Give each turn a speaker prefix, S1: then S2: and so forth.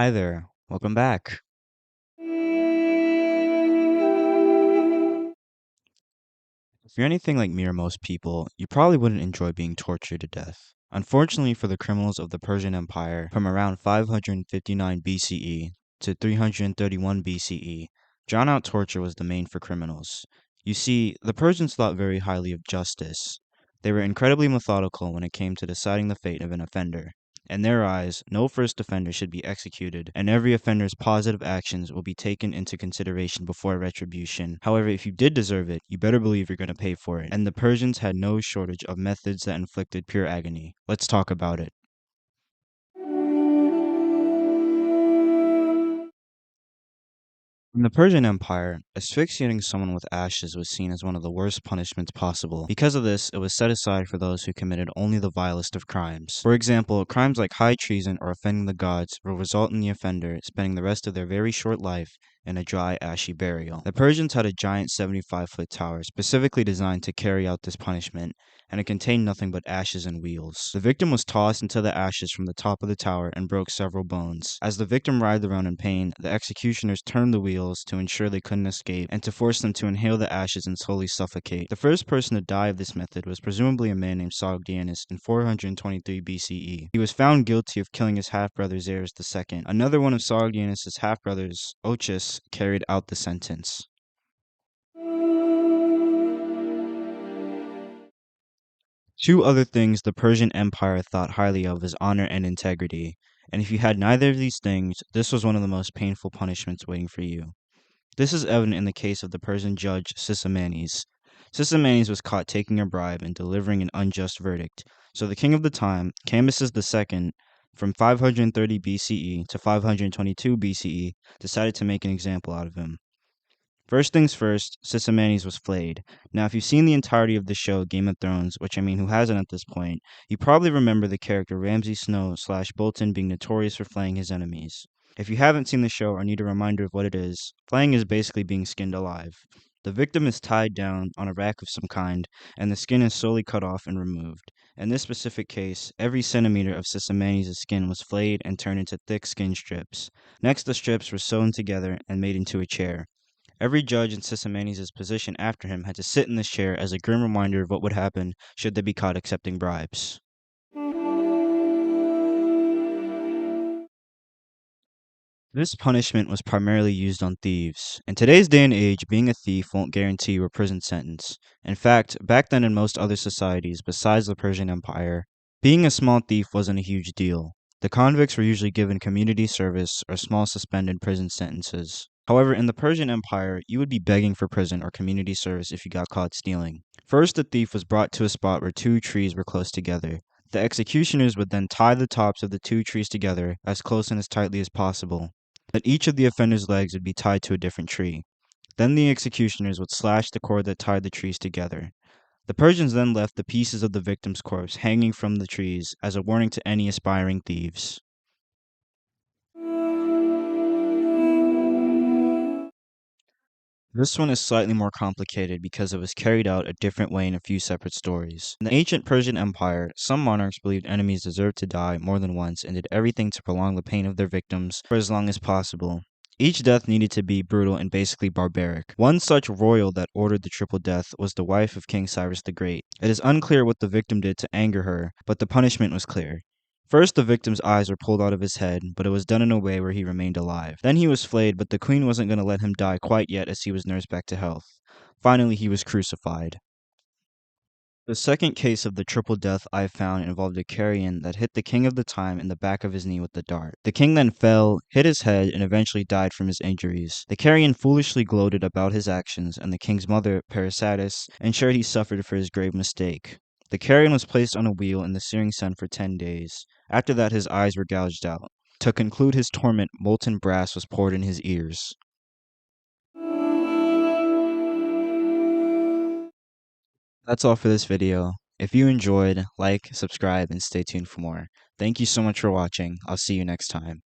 S1: Hi there, welcome back. If you're anything like me or most people, you probably wouldn't enjoy being tortured to death. Unfortunately for the criminals of the Persian Empire, from around 559 BCE to 331 BCE, drawn out torture was the main for criminals. You see, the Persians thought very highly of justice. They were incredibly methodical when it came to deciding the fate of an offender. In their eyes, no first offender should be executed, and every offender's positive actions will be taken into consideration before retribution. However, if you did deserve it, you better believe you're going to pay for it. And the Persians had no shortage of methods that inflicted pure agony. Let's talk about it. In the Persian Empire, asphyxiating someone with ashes was seen as one of the worst punishments possible. Because of this, it was set aside for those who committed only the vilest of crimes. For example, crimes like high treason or offending the gods will result in the offender spending the rest of their very short life in a dry, ashy burial. The Persians had a giant 75-foot tower specifically designed to carry out this punishment, and it contained nothing but ashes and wheels. The victim was tossed into the ashes from the top of the tower and broke several bones. As the victim writhed around in pain, the executioners turned the wheels to ensure they couldn't escape and to force them to inhale the ashes and slowly suffocate. The first person to die of this method was presumably a man named Sogdianus in 423 BCE. He was found guilty of killing his half-brother Xerxes II. Another one of Sogdianus' half-brothers, Ochus, carried out the sentence. Two other things the Persian Empire thought highly of is honor and integrity, and if you had neither of these things, this was one of the most painful punishments waiting for you. This is evident in the case of the Persian judge Sisamanes. Sisamanes was caught taking a bribe and delivering an unjust verdict, so the king of the time, Cambyses II, from 530 BCE to 522 BCE, decided to make an example out of him. First things first, Sisamanes was flayed. Now, if you've seen the entirety of the show Game of Thrones, which I mean, who hasn't at this point, you probably remember the character Ramsay Snow slash Bolton being notorious for flaying his enemies. If you haven't seen the show or need a reminder of what it is, flaying is basically being skinned alive. The victim is tied down on a rack of some kind, and the skin is slowly cut off and removed. In this specific case, every centimeter of Sisamanes' skin was flayed and turned into thick skin strips. Next, the strips were sewn together and made into a chair. Every judge in Sisamanes' position after him had to sit in this chair as a grim reminder of what would happen should they be caught accepting bribes. This punishment was primarily used on thieves. In today's day and age, being a thief won't guarantee you a prison sentence. In fact, back then in most other societies besides the Persian Empire, being a small thief wasn't a huge deal. The convicts were usually given community service or small suspended prison sentences. However, in the Persian Empire, you would be begging for prison or community service if you got caught stealing. First, the thief was brought to a spot where two trees were close together. The executioners would then tie the tops of the two trees together as close and as tightly as possible. But each of the offender's legs would be tied to a different tree. Then the executioners would slash the cord that tied the trees together. The Persians then left the pieces of the victim's corpse hanging from the trees as a warning to any aspiring thieves. This one is slightly more complicated because it was carried out a different way in a few separate stories. In the ancient Persian Empire, some monarchs believed enemies deserved to die more than once and did everything to prolong the pain of their victims for as long as possible. Each death needed to be brutal and basically barbaric. One such royal that ordered the triple death was the wife of King Cyrus the Great. It is unclear what the victim did to anger her, but the punishment was clear. First, the victim's eyes were pulled out of his head, but it was done in a way where he remained alive. Then he was flayed, but the queen wasn't going to let him die quite yet as he was nursed back to health. Finally, he was crucified. The second case of the triple death I found involved a Carian that hit the king of the time in the back of his knee with a dart. The king then fell, hit his head, and eventually died from his injuries. The Carian foolishly gloated about his actions, and the king's mother, Parysatis, ensured he suffered for his grave mistake. The Carian was placed on a wheel in the searing sun for 10 days. After that, his eyes were gouged out. To conclude his torment, molten brass was poured in his ears. That's all for this video. If you enjoyed, like, subscribe, and stay tuned for more. Thank you so much for watching. I'll see you next time.